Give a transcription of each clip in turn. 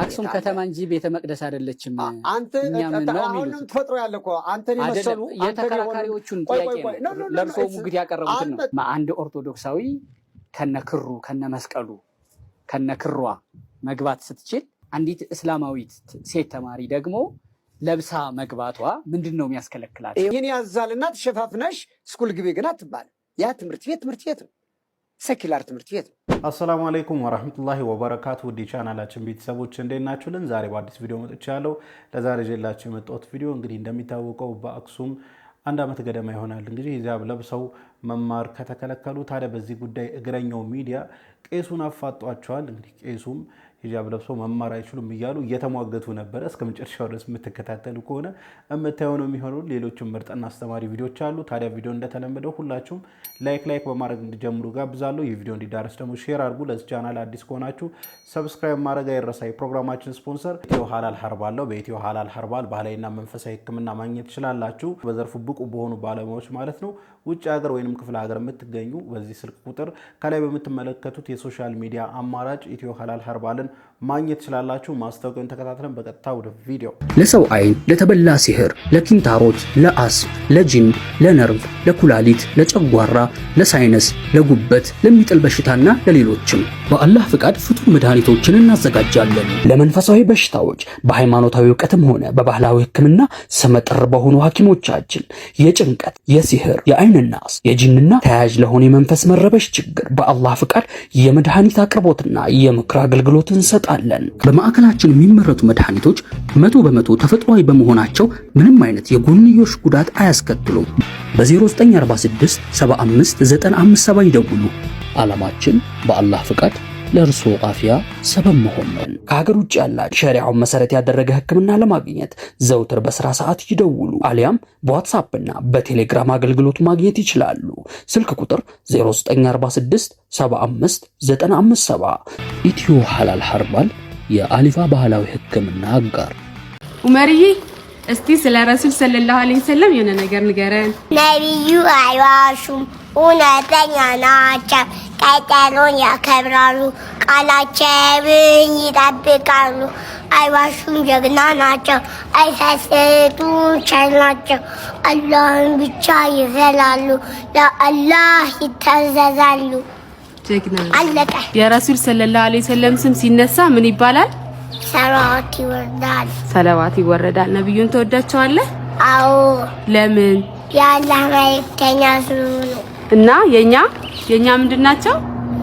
አክሱም ከተማ እንጂ ቤተ መቅደስ አይደለችም። አንተ አሁንም ተፈጥሮ ያለ እኮ አንተን የመሰሉ የተከራካሪዎቹን ጥያቄ ነው ለርሶ ሙግት ያቀረቡት ነው። አንድ ኦርቶዶክሳዊ ከነክሩ ከነመስቀሉ ከነክሯ መግባት ስትችል አንዲት እስላማዊት ሴት ተማሪ ደግሞ ለብሳ መግባቷ ምንድነው የሚያስከለክላት? ይሄን ያዛልና ተሸፋፍነሽ ስኩል ግቢ ግን አትባል። ያ ትምህርት ቤት ነው፣ ሰኪላር ትምህርት ቤት ነው። አሰላሙ አለይኩም ወራህመቱላሂ ወበረካቱ። ውድ ቻናላችን ቤተሰቦች እንዴት ናችሁልን? ዛሬ በአዲስ ቪዲዮ መጥቻለሁ። ለዛሬ ጀላችሁ የመጣሁት ቪዲዮ እንግዲህ እንደሚታወቀው በአክሱም አንድ አመት ገደማ ይሆናል እንግዲህ ሂጃብ ለብሰው መማር ከተከለከሉ። ታዲያ በዚህ ጉዳይ እግረኛው ሚዲያ ቄሱን አፋጧቸዋል። እንግዲህ ቄሱም ሂጃብ ለብሰው መማር አይችሉም እያሉ እየተሟገቱ ነበር። እስከ መጨረሻው ድረስ የምትከታተሉ ከሆነ እምታዩ ነው የሚሆነው። ሌሎችም ምርጥና አስተማሪ ቪዲዮዎች አሉ። ታዲያ ቪዲዮ እንደተለመደው ሁላችሁም ላይክ በማድረግ እንዲጀምሩ ጋብዛለሁ። ይህ ቪዲዮ እንዲዳረስ ደግሞ ሼር አድርጉ። ለዚህ ቻናል አዲስ ከሆናችሁ ሰብስክራይብ ማድረግ አይረሳ። የፕሮግራማችን ስፖንሰር ኢትዮ ሀላል ሀርባል ነው። በኢትዮ ሀላል ሀርባል ባህላዊና መንፈሳዊ ሕክምና ማግኘት ትችላላችሁ። በዘርፉ ብቁ በሆኑ ባለሙያዎች ማለት ነው። ውጭ ሀገር ወይንም ክፍለ ሀገር የምትገኙ በዚህ ስልክ ቁጥር ከላይ በምትመለከቱት የሶሻል ሚዲያ አማራጭ ኢትዮ ሀላል ሀርባልን ማግኘት ትችላላችሁ። ማስታወቂያውን ተከታትለን በቀጥታ ወደ ቪዲዮ። ለሰው አይን፣ ለተበላ ሲህር፣ ለኪንታሮት፣ ለአስም፣ ለጂን፣ ለነርቭ፣ ለኩላሊት፣ ለጨጓራ፣ ለሳይነስ፣ ለጉበት፣ ለሚጥል በሽታና ለሌሎችም በአላህ ፍቃድ ፍቱን መድኃኒቶችን እናዘጋጃለን። ለመንፈሳዊ በሽታዎች በሃይማኖታዊ እውቀትም ሆነ በባህላዊ ሕክምና ስመጥር በሆኑ ሐኪሞቻችን የጭንቀት፣ የሲህር፣ የአይን ናስ፣ የጂንና ተያያዥ ለሆነ የመንፈስ መረበሽ ችግር በአላህ ፍቃድ የመድኃኒት አቅርቦትና የምክር አገልግሎት እንሰጣለን። በማዕከላችን የሚመረቱ መድኃኒቶች 100% ተፈጥሯዊ በመሆናቸው ምንም አይነት የጎንዮሽ ጉዳት አያስከትሉም። በ0946 75 957 ይደውሉ። ዓላማችን በአላህ ፍቃድ ለእርሶ አፊያ ሰበብ መሆን ነው። ከሀገር ውጭ ያላችሁ ሸሪዓውን መሰረት ያደረገ ህክምና ለማግኘት ዘውትር በስራ ሰዓት ይደውሉ፣ አሊያም በዋትስአፕ እና በቴሌግራም አገልግሎት ማግኘት ይችላሉ። ስልክ ቁጥር 0946 75 957። ኢትዮ ሀላል ሀርባል የአሊፋ ባህላዊ ህክምና አጋር። ኡመርዬ እስቲ ስለ ረሱል ሰለላሁ ዐለይሂ ወሰለም የሆነ ነገር ንገረን። ነቢዩ አይዋሹም፣ እውነተኛ ናቸው። ቀጠሮን ያከብራሉ፣ ቃላቸውን ይጠብቃሉ። አይዋሹም፣ ጀግና ናቸው። አይሰስቱም፣ ቸር ናቸው። አላህን ብቻ ይፈራሉ፣ ለአላህ ይታዘዛሉ። ጀግና አለቀ። የረሱል ሰለላሁ ዐለይሂ ወሰለም ስም ሲነሳ ምን ይባላል? ሰለዋት ይወርዳል። ሰለዋት ይወረዳል። ነብዩን ተወዳቸዋለህ? አዎ። ለምን? የአላህ መልእክተኛ ስለሆኑ። እና የኛ ምንድን ናቸው?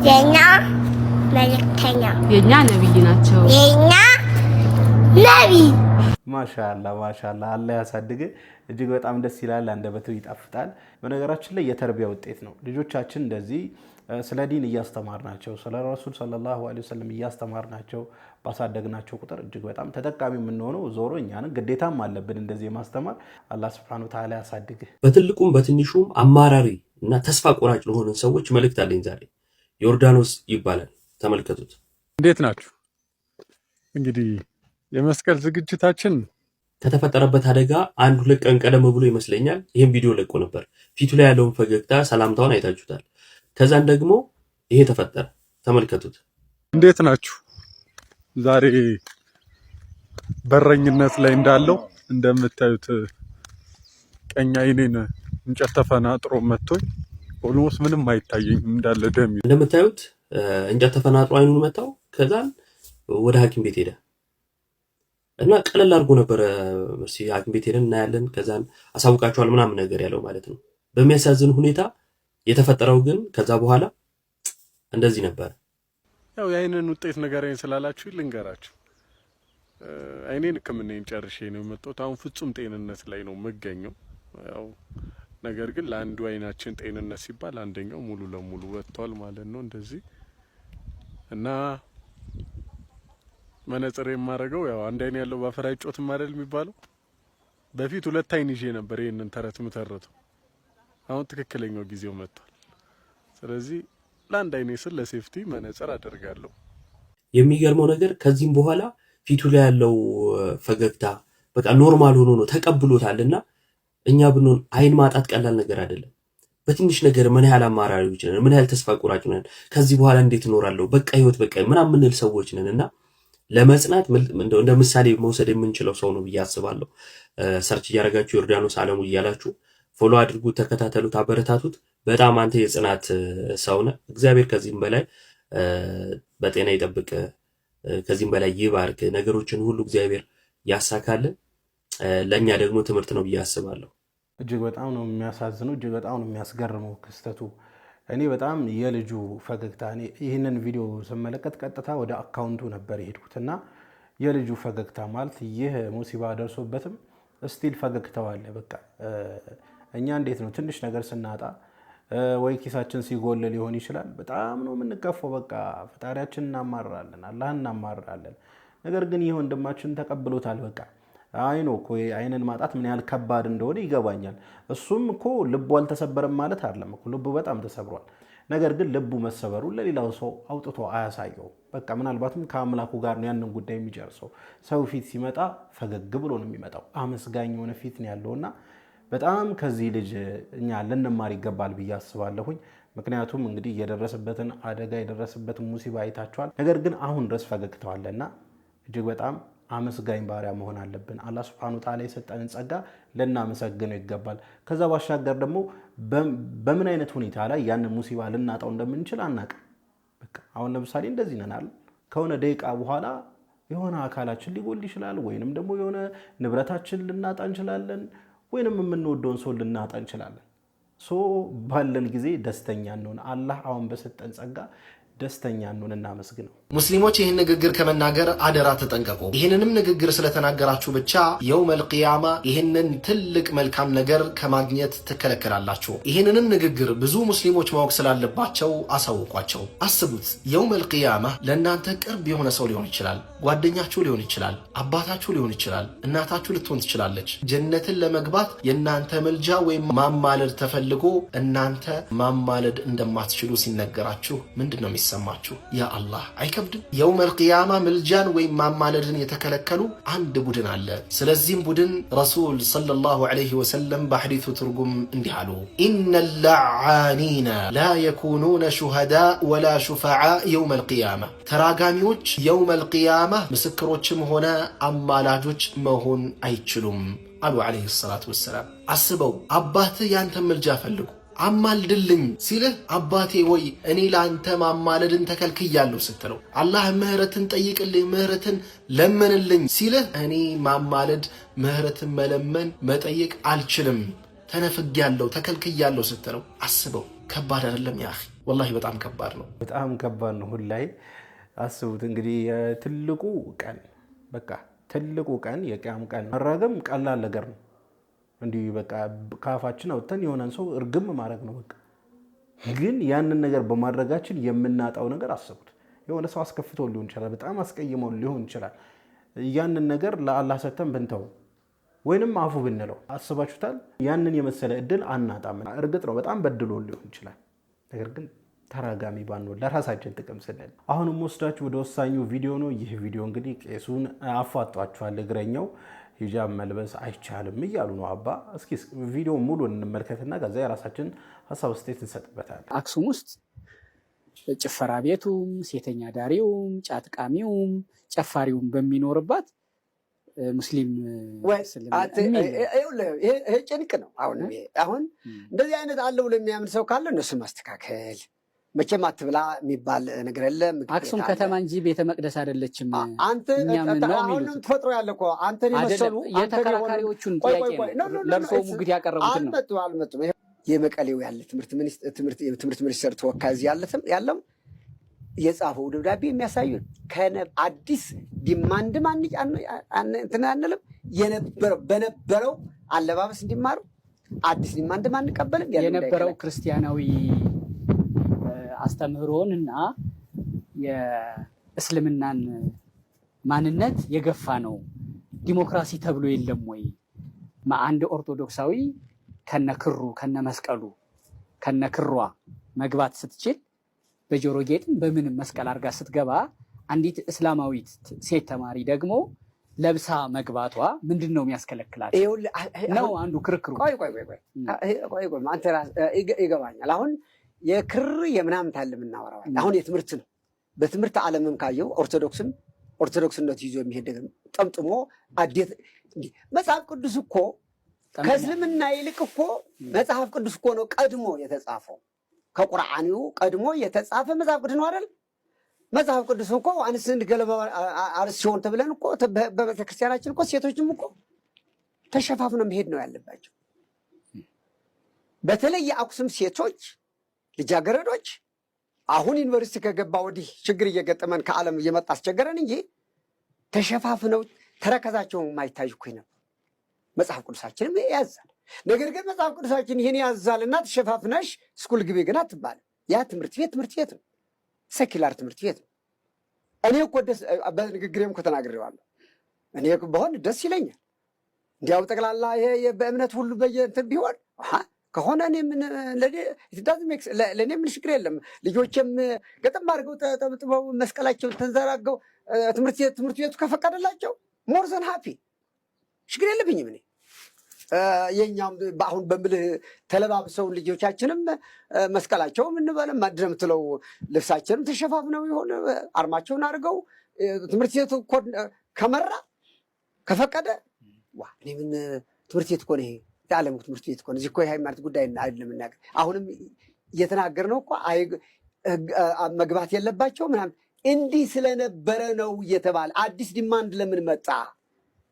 የኛ መልእክተኛ፣ የኛ ነብይ ናቸው። የኛ ነብይ። ማሻአላ አላህ ያሳድግ። እጅግ በጣም ደስ ይላል። አንደበቱ ይጣፍጣል። በነገራችን ላይ የተርቢያ ውጤት ነው። ልጆቻችን እንደዚህ ስለ ዲን እያስተማርናቸው ስለ ረሱል ሰለላሁ ዐለይሂ ወሰለም እያስተማርናቸው ባሳደግናቸው ቁጥር እጅግ በጣም ተጠቃሚ የምንሆነው ዞሮ እኛን ግዴታም አለብን እንደዚህ ማስተማር። አላህ Subhanahu Wa Ta'ala ያሳድግ። በትልቁም በትንሹም አማራሪ እና ተስፋ ቆራጭ ለሆኑ ሰዎች መልእክት አለኝ ዛሬ። ዮርዳኖስ ይባላል። ተመልከቱት። እንዴት ናችሁ? እንግዲህ የመስቀል ዝግጅታችን ከተፈጠረበት አደጋ 1-2 ቀን ቀደም ብሎ ይመስለኛል ይሄን ቪዲዮ ለቆ ነበር። ፊቱ ላይ ያለውን ፈገግታ፣ ሰላምታውን አይታችሁታል። ከዛን ደግሞ ይሄ ተፈጠረ። ተመልከቱት። እንዴት ናችሁ? ዛሬ በረኝነት ላይ እንዳለው እንደምታዩት ቀኝ አይኔን እንጨት ተፈናጥሮ መጥቶኝ ኦልሞስት ምንም አይታየኝም እንዳለ ደም። እንደምታዩት እንጨት ተፈናጥሮ አይኑን መታው። ከዛን ወደ ሐኪም ቤት ሄደ እና ቀለል አድርጎ ነበር ሐኪም ቤት ሄደን እናያለን ከዛን አሳውቃቸዋል ምናምን ነገር ያለው ማለት ነው። በሚያሳዝን ሁኔታ የተፈጠረው ግን ከዛ በኋላ እንደዚህ ነበር። ያው የአይንን ውጤት ነገረኝ ስላላችሁ ልንገራችሁ። አይኔን ሕክምናዬን ጨርሼ ነው የመጣሁት። አሁን ፍጹም ጤንነት ላይ ነው የምገኘው። ያው ነገር ግን ለአንዱ አይናችን ጤንነት ሲባል አንደኛው ሙሉ ለሙሉ ወጥቷል ማለት ነው እንደዚህ። እና መነጽር የማደርገው ያው አንድ አይን ያለው ባፈር አይጮትም አይደል የሚባለው። በፊት 2 አይን ይዤ ነበር ይሄንን ተረት ምተረተው። አሁን ትክክለኛው ጊዜው መጥቷል። ስለዚህ ለአንድ አይኔ ስል ለሴፍቲ መነጽር አደርጋለሁ። የሚገርመው ነገር ከዚህም በኋላ ፊቱ ላይ ያለው ፈገግታ በቃ ኖርማል ሆኖ ነው ተቀብሎታልና እኛ ብንሆን አይን ማጣት ቀላል ነገር አይደለም። በትንሽ ነገር ምን ያህል አማራሪዎች ነን፣ ምን ያህል ተስፋ ቆራጭ ነን፣ ከዚህ በኋላ እንዴት እኖራለሁ፣ በቃ ህይወት በቃ ምናምን ምንል ሰዎች ነንና ለመጽናት እንደ ምሳሌ መውሰድ የምንችለው ሰው ነው ብዬ አስባለሁ። ሰርች እያደረጋችሁ ዮርዳኖስ አለሙ እያላችሁ ፎሎ አድርጉት፣ ተከታተሉት፣ አበረታቱት። በጣም አንተ የጽናት ሰው ነህ። እግዚአብሔር ከዚህም በላይ በጤና ይጠብቅ፣ ከዚህም በላይ ይባርክ። ነገሮችን ሁሉ እግዚአብሔር ያሳካልን። ለእኛ ደግሞ ትምህርት ነው ብዬ አስባለሁ። እጅግ በጣም ነው የሚያሳዝነው፣ እጅግ በጣም ነው የሚያስገርመው ክስተቱ። እኔ በጣም የልጁ ፈገግታ፣ እኔ ይህንን ቪዲዮ ስመለከት ቀጥታ ወደ አካውንቱ ነበር የሄድኩት እና የልጁ ፈገግታ ማለት ይህ ሙሲባ ደርሶበትም ስቲል ፈገግታው አለ። በቃ እኛ እንዴት ነው ትንሽ ነገር ስናጣ ወይ ኪሳችን ሲጎል ሊሆን ይችላል፣ በጣም ነው የምንከፈው። በቃ ፈጣሪያችን እናማራለን፣ አላህን እናማራለን። ነገር ግን ይህ ወንድማችን ተቀብሎታል። በቃ አይኖ እኮ አይንን ማጣት ምን ያህል ከባድ እንደሆነ ይገባኛል። እሱም እኮ ልቡ አልተሰበረም ማለት አይደለም እኮ፣ ልቡ በጣም ተሰብሯል። ነገር ግን ልቡ መሰበሩ ለሌላው ሰው አውጥቶ አያሳየው። በቃ ምናልባትም ከአምላኩ ጋር ነው ያንን ጉዳይ የሚጨርሰው። ሰው ፊት ሲመጣ ፈገግ ብሎ ነው የሚመጣው፣ አመስጋኝ የሆነ ፊት ነው ያለውና በጣም ከዚህ ልጅ እኛ ልንማር ይገባል ብዬ አስባለሁኝ። ምክንያቱም እንግዲህ የደረሰበትን አደጋ የደረሰበትን ሙሲባ አይታችኋል። ነገር ግን አሁን ድረስ ፈገግተዋልና እጅግ በጣም አመስጋኝ ባሪያ መሆን አለብን። አላህ ሱብሓነሁ ወተዓላ የሰጠንን ጸጋ ልናመሰግነው ይገባል። ከዛ ባሻገር ደግሞ በምን አይነት ሁኔታ ላይ ያንን ሙሲባ ልናጣው እንደምንችል አናውቅም። በቃ አሁን ለምሳሌ እንደዚህ ነናል፣ ከሆነ ደቂቃ በኋላ የሆነ አካላችን ሊጎል ይችላል፣ ወይንም ደግሞ የሆነ ንብረታችን ልናጣ እንችላለን፣ ወይንም የምንወደውን ሰው ልናጣ እንችላለን። ባለን ጊዜ ደስተኛ እንሆን። አላህ አሁን በሰጠን ጸጋ ደስተኛ እንሆን፣ እናመስግነው። ሙስሊሞች ይህን ንግግር ከመናገር አደራ ተጠንቀቁ። ይህንንም ንግግር ስለተናገራችሁ ብቻ የውመል ቂያማ ይህንን ትልቅ መልካም ነገር ከማግኘት ትከለከላላችሁ። ይህንንም ንግግር ብዙ ሙስሊሞች ማወቅ ስላለባቸው አሳውቋቸው። አስቡት፣ የውመል ቂያማ ለእናንተ ቅርብ የሆነ ሰው ሊሆን ይችላል፣ ጓደኛችሁ ሊሆን ይችላል፣ አባታችሁ ሊሆን ይችላል፣ እናታችሁ ልትሆን ትችላለች። ጀነትን ለመግባት የእናንተ መልጃ ወይም ማማለድ ተፈልጎ እናንተ ማማለድ እንደማትችሉ ሲነገራችሁ ምንድን ነው የሚሰማችሁ? ያ አላህ አይከብድም? የውመል ቂያማ ምልጃን ወይም ማማለድን የተከለከሉ አንድ ቡድን አለ። ስለዚህም ቡድን ረሱል ሰለላሁ ዐለይሂ ወሰለም በሐዲሱ ትርጉም እንዲህ አሉ፣ ኢነ ለዓኒነ ላ የኩኑነ ሹሃዳ ወላ ሹፈዓ የውመል ቂያማ። ተራጋሚዎች የውመል ቂያማ ምስክሮችም ሆነ አማላጆች መሆን አይችሉም አሉ ዐለይሂ ሰላቱ ወሰላም። አስበው፣ አባትህ ያንተን ምልጃ ፈልጉ አማልድልኝ ሲልህ አባቴ ወይ እኔ ለአንተ ማማለድን ተከልክያለሁ ስትለው፣ አላህ ምህረትን ጠይቅልኝ ምህረትን ለምንልኝ ሲልህ እኔ ማማለድ ምህረትን መለመን መጠየቅ አልችልም ተነፍጊያለሁ ተከልክያለሁ ስትለው፣ አስበው፣ ከባድ አይደለም? ያ ወላሂ በጣም ከባድ ነው። በጣም ከባድ ነው። ሁላይ አስቡት እንግዲህ ትልቁ ቀን፣ በቃ ትልቁ ቀን የቂያም ቀን መራገም ቀላል ነገር ነው። እንዲህ በቃ ካፋችን አውጥተን የሆነን ሰው እርግም ማድረግ ነው በቃ። ግን ያንን ነገር በማድረጋችን የምናጣው ነገር አስቡት። የሆነ ሰው አስከፍቶ ሊሆን ይችላል፣ በጣም አስቀይመው ሊሆን ይችላል። ያንን ነገር ለአላህ ሰተን ብንተው ወይንም አፉ ብንለው አስባችሁታል? ያንን የመሰለ እድል አናጣም። እርግጥ ነው በጣም በድሎ ሊሆን ይችላል። ነገር ግን ተራጋሚ ባንሆን ለራሳችን ጥቅም ስንል። አሁንም ወስዳችሁ ወደ ወሳኙ ቪዲዮ ነው። ይህ ቪዲዮ እንግዲህ ቄሱን አፋጧቸዋል። እግረኛው ሂጃብ መልበስ አይቻልም እያሉ ነው አባ። እስኪ ቪዲዮ ሙሉ እንመልከትና ከዛ የራሳችን ሀሳብ ስቴት እንሰጥበታለን። አክሱም ውስጥ ጭፈራ ቤቱም ሴተኛ ዳሪውም ጫትቃሚውም ጨፋሪውም በሚኖርባት ሙስሊም ይሄ ጭንቅ ነው። አሁን እንደዚህ አይነት አለ ብሎ የሚያምን ሰው ካለ እነሱ ማስተካከል። መቼም አትብላ የሚባል ነገር የለም። አክሱም ከተማ እንጂ ቤተ መቅደስ አይደለችም። አንተ አሁንም ተፈጥሮ ያለ እኮ አንተን የመሰሉ የተከራካሪዎቹን ጥያቄ ነው ለእርስዎ ሙግት ያቀረቡትን ነው። አልመጡም። የመቀሌው ያለ ትምህርት ሚኒስቴር ተወካይ እዚህ ያለም የጻፈው ደብዳቤ የሚያሳዩን አዲስ ዲማንድም እንትን አንልም፣ በነበረው አለባበስ እንዲማሩ አዲስ ዲማንድም አንቀበልም። የነበረው ክርስቲያናዊ አስተምህሮን እና የእስልምናን ማንነት የገፋ ነው። ዲሞክራሲ ተብሎ የለም ወይ? አንድ ኦርቶዶክሳዊ ከነክሩ ከነመስቀሉ ከነክሯ መግባት ስትችል በጆሮ ጌጥም በምንም መስቀል አድርጋ ስትገባ አንዲት እስላማዊት ሴት ተማሪ ደግሞ ለብሳ መግባቷ ምንድን ነው የሚያስከለክላት ነው አንዱ ክርክሩ። ቆይ አንተ ይገባኛል። አሁን የክር የምናምን ታለ የምናወራው አሁን የትምህርት ነው። በትምህርት ዓለምም ካየው ኦርቶዶክስም ኦርቶዶክስነት ይዞ የሚሄድ ጠምጥሞ አዴት መጽሐፍ ቅዱስ እኮ ከእስልምና ይልቅ እኮ መጽሐፍ ቅዱስ እኮ ነው ቀድሞ የተጻፈው። ከቁርአኑ ቀድሞ የተጻፈ መጽሐፍ ቅዱስ ነው አይደል? መጽሐፍ ቅዱስ እኮ አንስን ገለባ አርስ ሲሆን ተብለን እኮ በቤተክርስቲያናችን እኮ ሴቶችም እኮ ተሸፋፍነው መሄድ ነው ያለባቸው። በተለይ የአክሱም ሴቶች ልጃገረዶች አሁን ዩኒቨርሲቲ ከገባ ወዲህ ችግር እየገጠመን ከዓለም እየመጣ አስቸገረን እንጂ ተሸፋፍነው ተረከዛቸው የማይታይ እኮ ነበር። መጽሐፍ ቅዱሳችንም ያዛል። ነገር ግን መጽሐፍ ቅዱሳችን ይህን ያዛልና ተሸፋፍነሽ ስኩል ግቢ ግን አትባልም። ያ ትምህርት ቤት ነው፣ ሴኩላር ትምህርት ቤት ነው። እኔ እኮ በንግግሬም እኮ ተናግሬዋለሁ። እኔ በሆን ደስ ይለኛል። እንዲያው ጠቅላላ በእምነት ሁሉ በየእንትን ቢሆን ከሆነ ለእኔ ምን ችግር የለም። ልጆችም ገጥም አድርገው ተጠምጥመው መስቀላቸውን ተንዘራገው ትምህርት ቤቱ ከፈቀደላቸው ሞርዘን ሀፒ ችግር የለብኝም። እኔ የኛም አሁን በምልህ ተለባብሰው ልጆቻችንም መስቀላቸውም እንበለም ማድረምትለው ልብሳችንም ተሸፋፍነው የሆነ አርማቸውን አድርገው ትምህርት ቤቱ ከመራ ከፈቀደ እኔ ምን ትምህርት ቤት እኮ ነው ይሄ የዓለም ትምህርት ቤት እኮ ነው። እዚህ እኮ የሃይማኖት ጉዳይ አይደለም የምናገር። አሁንም እየተናገርነው እኮ መግባት የለባቸው ምናምን እንዲህ ስለነበረ ነው እየተባለ አዲስ ዲማንድ ለምን መጣ?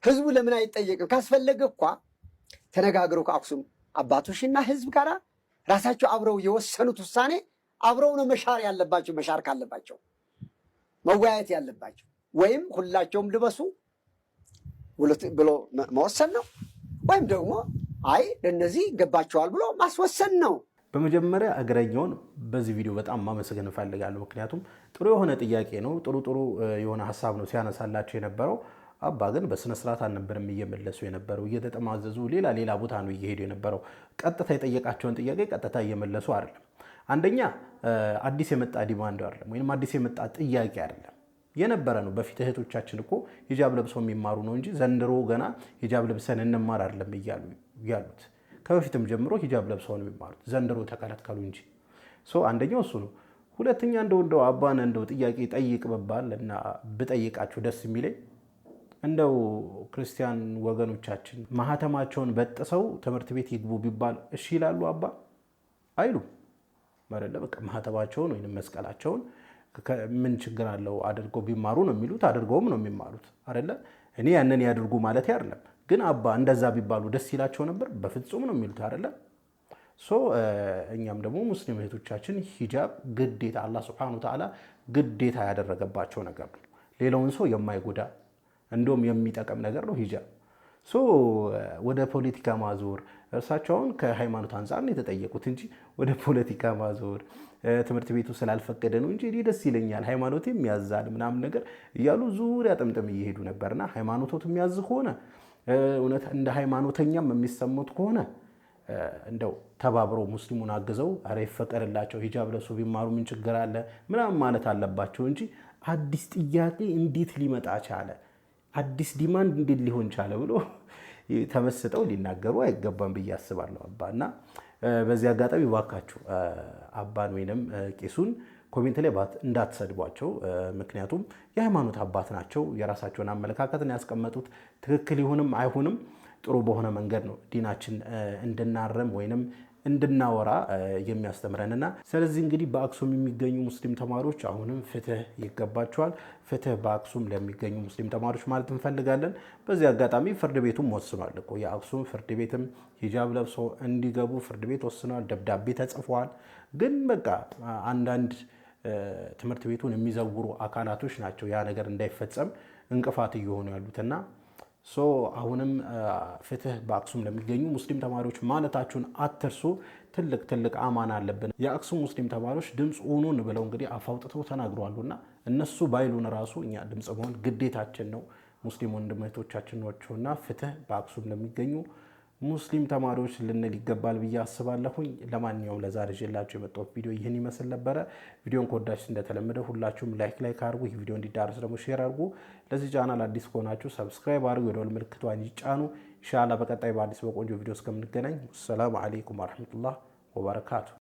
ህዝቡ ለምን አይጠየቅም? ካስፈለገ እኳ ተነጋግረው ከአክሱም አባቶችና ህዝብ ጋር ራሳቸው አብረው የወሰኑት ውሳኔ አብረው ነው መሻር ያለባቸው። መሻር ካለባቸው መወያየት ያለባቸው ወይም ሁላቸውም ልበሱ ብሎ መወሰን ነው፣ ወይም ደግሞ አይ ለነዚህ ይገባቸዋል ብሎ ማስወሰን ነው። በመጀመሪያ እግረኛውን በዚህ ቪዲዮ በጣም ማመሰገን እፈልጋለሁ። ምክንያቱም ጥሩ የሆነ ጥያቄ ነው፣ ጥሩ የሆነ ሀሳብ ነው ሲያነሳላቸው የነበረው። አባ ግን በስነ ስርዓት አልነበረም እየመለሱ የነበረው፣ እየተጠማዘዙ ሌላ ቦታ ነው እየሄዱ የነበረው። ቀጥታ የጠየቃቸውን ጥያቄ ቀጥታ እየመለሱ አይደለም። አንደኛ አዲስ የመጣ ዲማንድ አይደለም፣ ወይም አዲስ የመጣ ጥያቄ አይደለም፣ የነበረ ነው። በፊት እህቶቻችን እኮ ሂጃብ ለብሰው የሚማሩ ነው እንጂ ዘንድሮ ገና ሂጃብ ለብሰን እንማር አይደለም ያሉት። ከበፊትም ጀምሮ ሂጃብ ለብሰው ነው የሚማሩት፣ ዘንድሮ ተከለከሉ እንጂ። አንደኛው እሱ ነው። ሁለተኛ እንደው አባን እንደው ጥያቄ ጠይቅ በባል እና ብጠይቃቸው ደስ የሚለኝ እንደው ክርስቲያን ወገኖቻችን ማህተማቸውን በጥሰው ትምህርት ቤት ይግቡ ቢባል እሺ ይላሉ? አባ አይሉም አይደለ? በቃ ማህተባቸውን ወይንም መስቀላቸውን ምን ችግር አለው አድርገው ቢማሩ ነው የሚሉት፣ አድርገውም ነው የሚማሩት አይደለ? እኔ ያንን ያድርጉ ማለት አይደለም፣ ግን አባ እንደዛ ቢባሉ ደስ ይላቸው ነበር? በፍጹም ነው የሚሉት አይደለ? እኛም ደግሞ ሙስሊም እህቶቻችን ሂጃብ ግዴታ አላህ ሱብሓነሁ ወተዓላ ግዴታ ያደረገባቸው ነገር ነው። ሌላውን ሰው የማይጎዳ እንደውም የሚጠቅም ነገር ነው ሂጃብ። ወደ ፖለቲካ ማዞር እርሳቸው አሁን ከሃይማኖት አንጻር ነው የተጠየቁት እንጂ ወደ ፖለቲካ ማዞር ትምህርት ቤቱ ስላልፈቀደ ነው እንጂ ደስ ይለኛል ሃይማኖት የሚያዛል ምናምን ነገር እያሉ ዙሪያ ጥምጥም እየሄዱ ነበርና ሃይማኖቶት የሚያዝ ከሆነ እውነት እንደ ሃይማኖተኛም የሚሰሙት ከሆነ እንደው ተባብረው ሙስሊሙን አግዘው አረ ይፈቀድላቸው ሂጃብ ለብሶ ቢማሩ ምን ችግር አለ ምናምን ማለት አለባቸው እንጂ አዲስ ጥያቄ እንዴት ሊመጣ ቻለ፣ አዲስ ዲማንድ እንዴት ሊሆን ቻለ ብሎ ተመስጠው ሊናገሩ አይገባም ብዬ አስባለሁ። አባና በዚህ አጋጣሚ ባካችሁ አባን ወይንም ቄሱን ኮሜንት ላይ እንዳትሰድቧቸው። ምክንያቱም የሃይማኖት አባት ናቸው። የራሳቸውን አመለካከት ነው ያስቀመጡት። ትክክል ይሁንም አይሁንም ጥሩ በሆነ መንገድ ነው ዲናችን እንድናረም ወይንም እንድናወራ የሚያስተምረንና ስለዚህ እንግዲህ በአክሱም የሚገኙ ሙስሊም ተማሪዎች አሁንም ፍትህ ይገባቸዋል። ፍትህ በአክሱም ለሚገኙ ሙስሊም ተማሪዎች ማለት እንፈልጋለን። በዚህ አጋጣሚ ፍርድ ቤቱም ወስኗል እኮ የአክሱም ፍርድ ቤትም ሂጃብ ለብሶ እንዲገቡ ፍርድ ቤት ወስኗል። ደብዳቤ ተጽፏል። ግን በቃ አንዳንድ ትምህርት ቤቱን የሚዘውሩ አካላቶች ናቸው ያ ነገር እንዳይፈጸም እንቅፋት እየሆኑ ያሉትና አሁንም ፍትህ በአክሱም ለሚገኙ ሙስሊም ተማሪዎች ማለታችሁን አትርሱ። ትልቅ አማና አለብን። የአክሱም ሙስሊም ተማሪዎች ድምፅ ሆኑን ብለው እንግዲህ አፋውጥተው ተናግረዋልና እነሱ ባይሉን ራሱ እኛ ድምፅ መሆን ግዴታችን ነው። ሙስሊም ወንድሞቻችን ናቸውና ፍትህ በአክሱም ለሚገኙ ሙስሊም ተማሪዎች ልንል ይገባል ብዬ አስባለሁኝ። ለማንኛውም ለዛሬ ይዤላችሁ የመጣሁት ቪዲዮ ይህን ይመስል ነበረ። ቪዲዮን ከወዳችሁ እንደተለመደ ሁላችሁም ላይክ አድርጉ። ይህ ቪዲዮ እንዲዳረስ ደግሞ ሼር አድርጉ። ለዚህ ቻናል አዲስ ከሆናችሁ ሰብስክራይብ አድርጉ፣ የደወል ምልክቷን ይጫኑ። ኢንሻአላህ በቀጣይ በአዲስ በቆንጆ ቪዲዮ እስከምንገናኝ ሰላም አለይኩም ወራህመቱላህ ወበረካቱ።